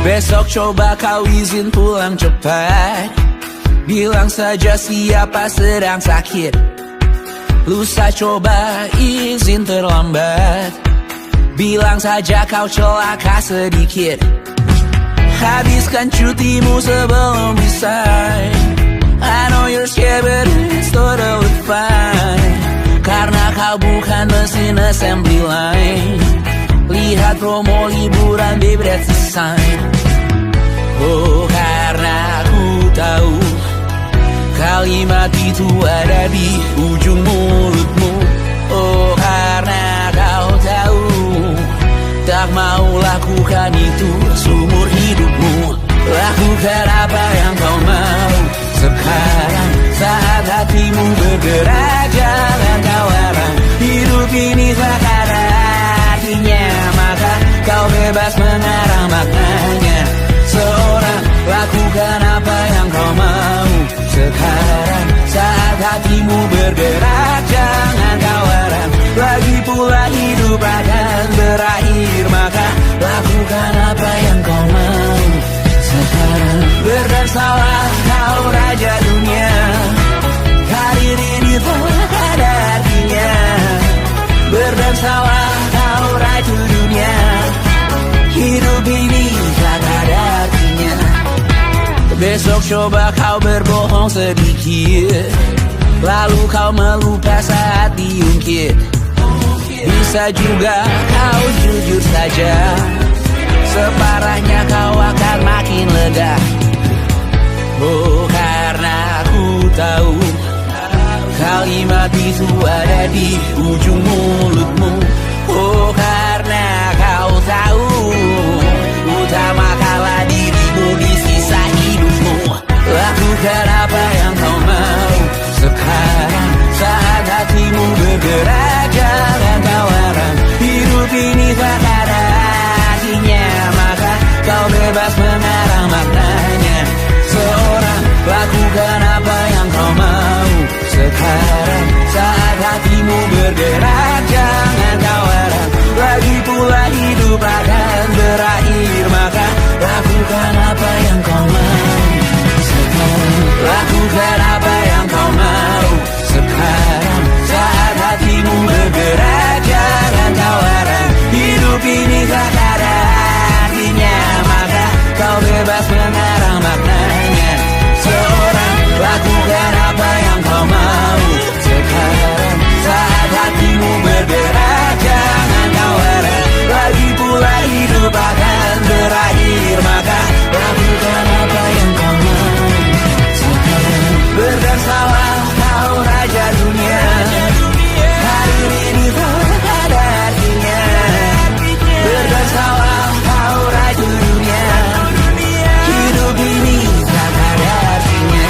Besok coba kau izin pulang cepat, bilang saja siapa sedang sakit. Lusa coba izin terlambat, bilang saja kau celaka sedikit. Habiskan cutimu sebelum resign. I know you're scared but it's totally fine, karena kau bukan mesin assembly line. Lihat promo liburan babe, that's the sign. Oh karena aku tahu kalimat itu ada di ujung mulutmu. Oh karena kau tahu tak mau lakukan itu seumur hidupmu. Lakukan apa yang kau mau sekarang, saat hatimu bergerak jangan kau larang. Hidup ini tak ada artinya, maka kau bebas mengarang maknanya. Seorang lakukan apa yang kau mau sekarang, saat hatimu bergerak jangan kau larang. Lagi pula hidup akan berakhir, maka lakukan apa yang kau mau sekarang. Berdasarlah kau raja dunia, karir ini tak ada artinya. Berdasarlah kau raja dunia, hidup ini Coba kau berbohong sedikit, lalu kau melupa saat diungkit. Bisa juga kau jujur saja, separahnya kau akan makin lega. Oh, karena aku tahu kalimat itu ada di ujung mulutmu. Oh, karena kau tahu utamakanlah dirimu di sisa hidupmu. Lakukan apa yang kau mau sekarang, saat hatimu bergerak. Jangan kau larang, hidup ini tak ada artinya, maka kau bebas mengarang maknanya. Seorang, lakukan apa yang kau mau sekarang, saat hatimu bergerak. Jangan kau larang, lagi pula hidup akan berakhir, maka lakukan apa yang kau mau sekarang. Lakukan apa yang kau mau sekarang, saat hatimu bergerak. Jangan kau larang, hidup ini tak ada artinya, maka kau bebas mengarang maknanya. Seorang, lakukan apa yang kau mau sekarang, saat hatimu bergerak. Jangan kau larang, lagi pula hidup akan berakhir, maka lakukan apa yang kau mau sekarang. Berdansalah kau raja dunia, hari ini tak ada artinya. Berdansalah kau raja dunia, hidup ini tak ada artinya.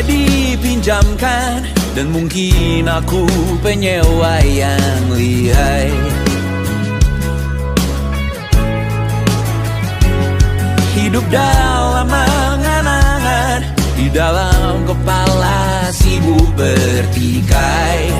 Dipinjamkan, dan mungkin aku penyewa yang lihai. Hidup dalam angan-angan, di dalam kepala sibuk bertikai.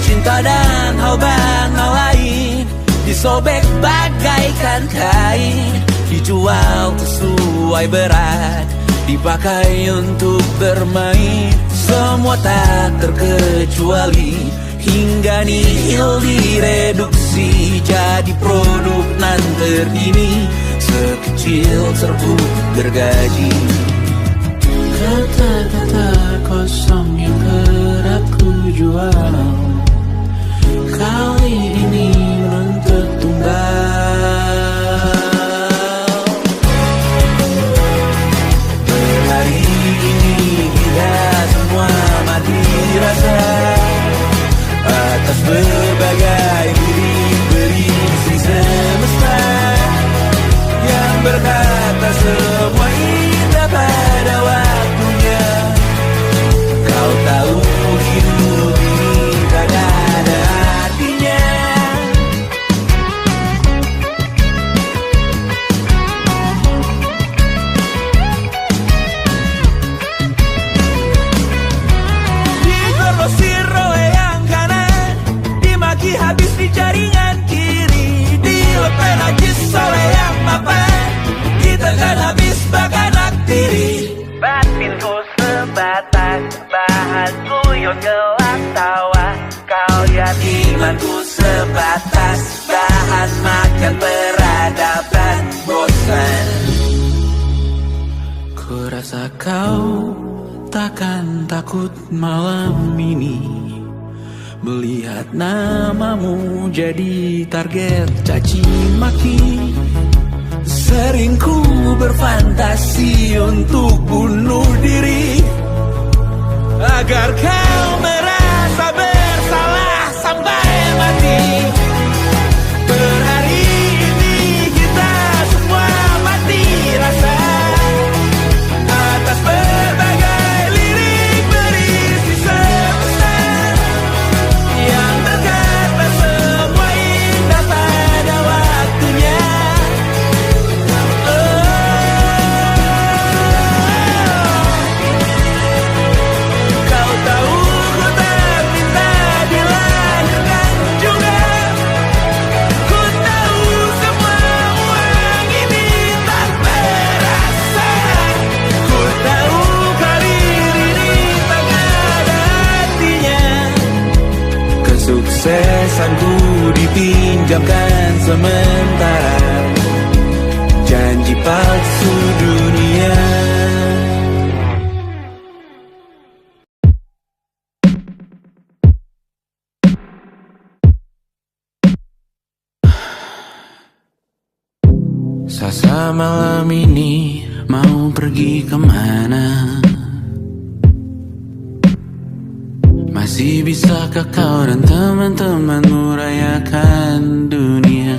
Cinta dan hal banal lain disobek bagaikan kain, dijual sesuai berat, dipakai untuk bermain. Semua tak terkecuali, hingga nihil direduksi jadi produk nan terkini, sekecil serbuk gergaji. Kata-kata kosong yang kerap ku jual, kali ini menuntut tumbal. Hari ini kita semua mati rasa atas berbagai beri semesta yang berkata semua indah pada waktunya. Kau tahu hidup ini tak ada artinya. Dikorosir oleh yang kanan, dimaki habis di jaringan kiri, dilepeh najis oleh yang mapan, ditekan habis bak anak tiri. Batinku sebatas bahan guyon gelap tawa, kau lihat imanku sebatas bahan makan peradaban bosan. Ku rasa kau takkan takut malam ini melihat namamu jadi target caci maki. Sering ku berfantasi untuk bunuh diri agar kau merasa bersalah sampai mati. Per hari ini kita didiamkan sementara, janji palsu dunia. Sasa malam ini mau pergi kemana? Masih bisakah kau dan teman-temanmu rayakan dunia?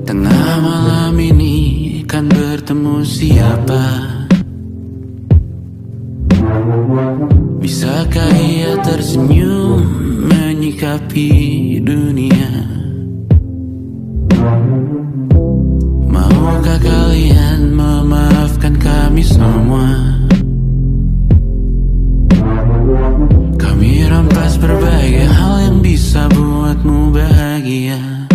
Tengah malam ini kan bertemu siapa? Bisakah ia tersenyum menyikapi dunia? Maukah kalian memaafkan kami semua? Kami rampas berbagai hal yang bisa buatmu bahagia.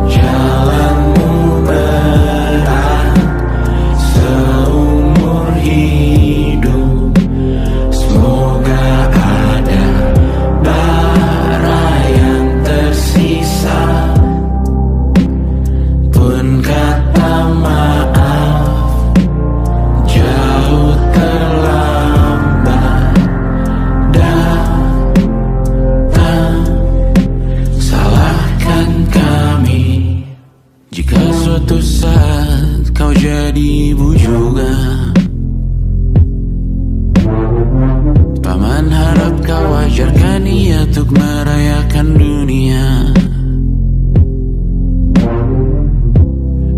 Jalanmu berat seumur hidup, semoga ada bara yang tersisa. Pun kata maaf jauh terlambat datang. Salahkan kami jika suatu saat kau jadi ibu juga. Paman harap kau ajarkan ia untuk merayakan dunia.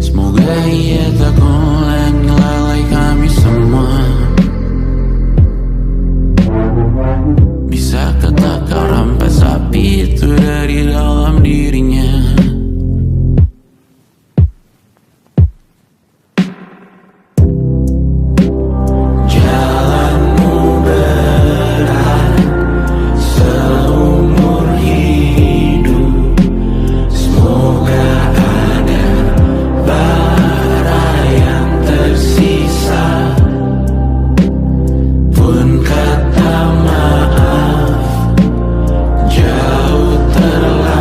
Semoga ia tak ulang lalai kami semua. Bisakah tak kau rampas api itu dari dalam dirinya? Jalanmu berat seumur hidup, semoga ada bara yang tersisa. Pun kata maaf jauh terlambat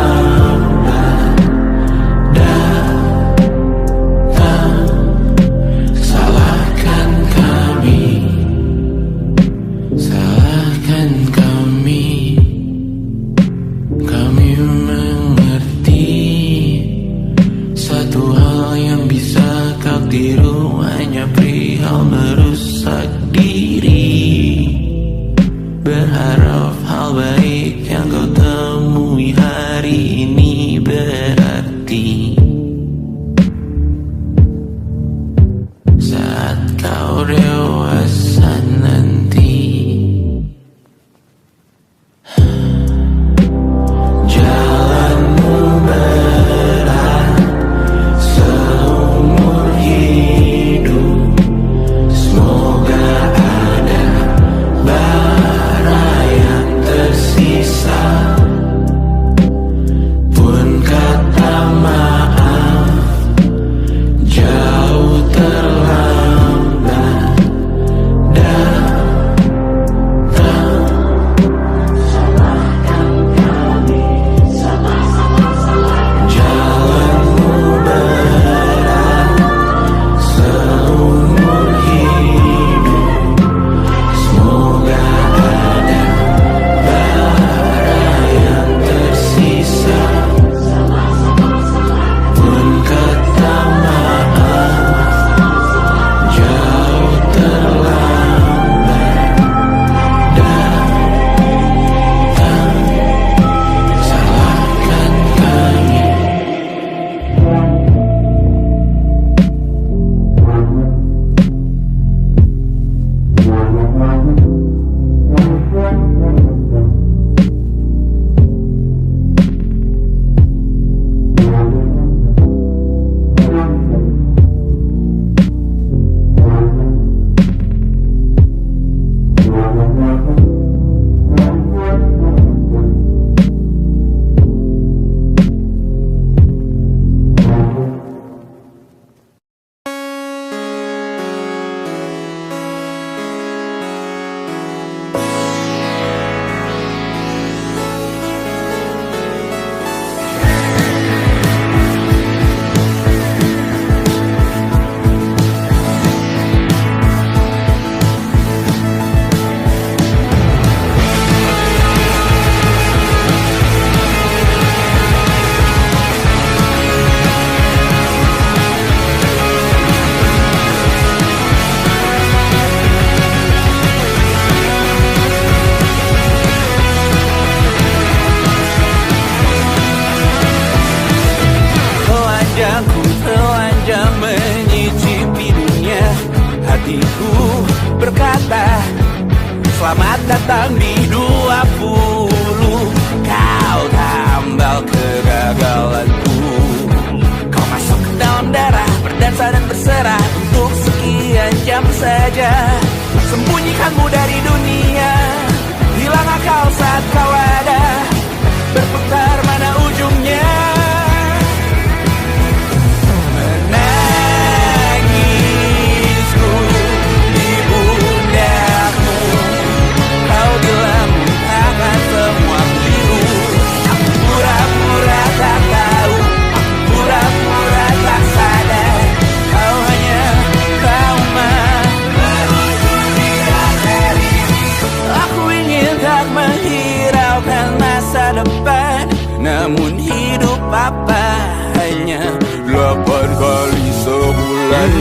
berkata, selamat datang di 20. Kau tambal kegagalanku. Kau masuk ke dalam darah, berdansa dan berserah untuk sekian jam saja. Sembunyikanmu dari dunia, hilang akal saat kau ada, berputar mana ujungnya. Menangisku di pundakmu, kau bilang akan semua biru. Aku pura-pura tak tahu, pura-pura tak sadar, kau hanya trauma. Aku ingin tak menghiraukan masa depan, namun hidup apa hanya 8 kali sebulan.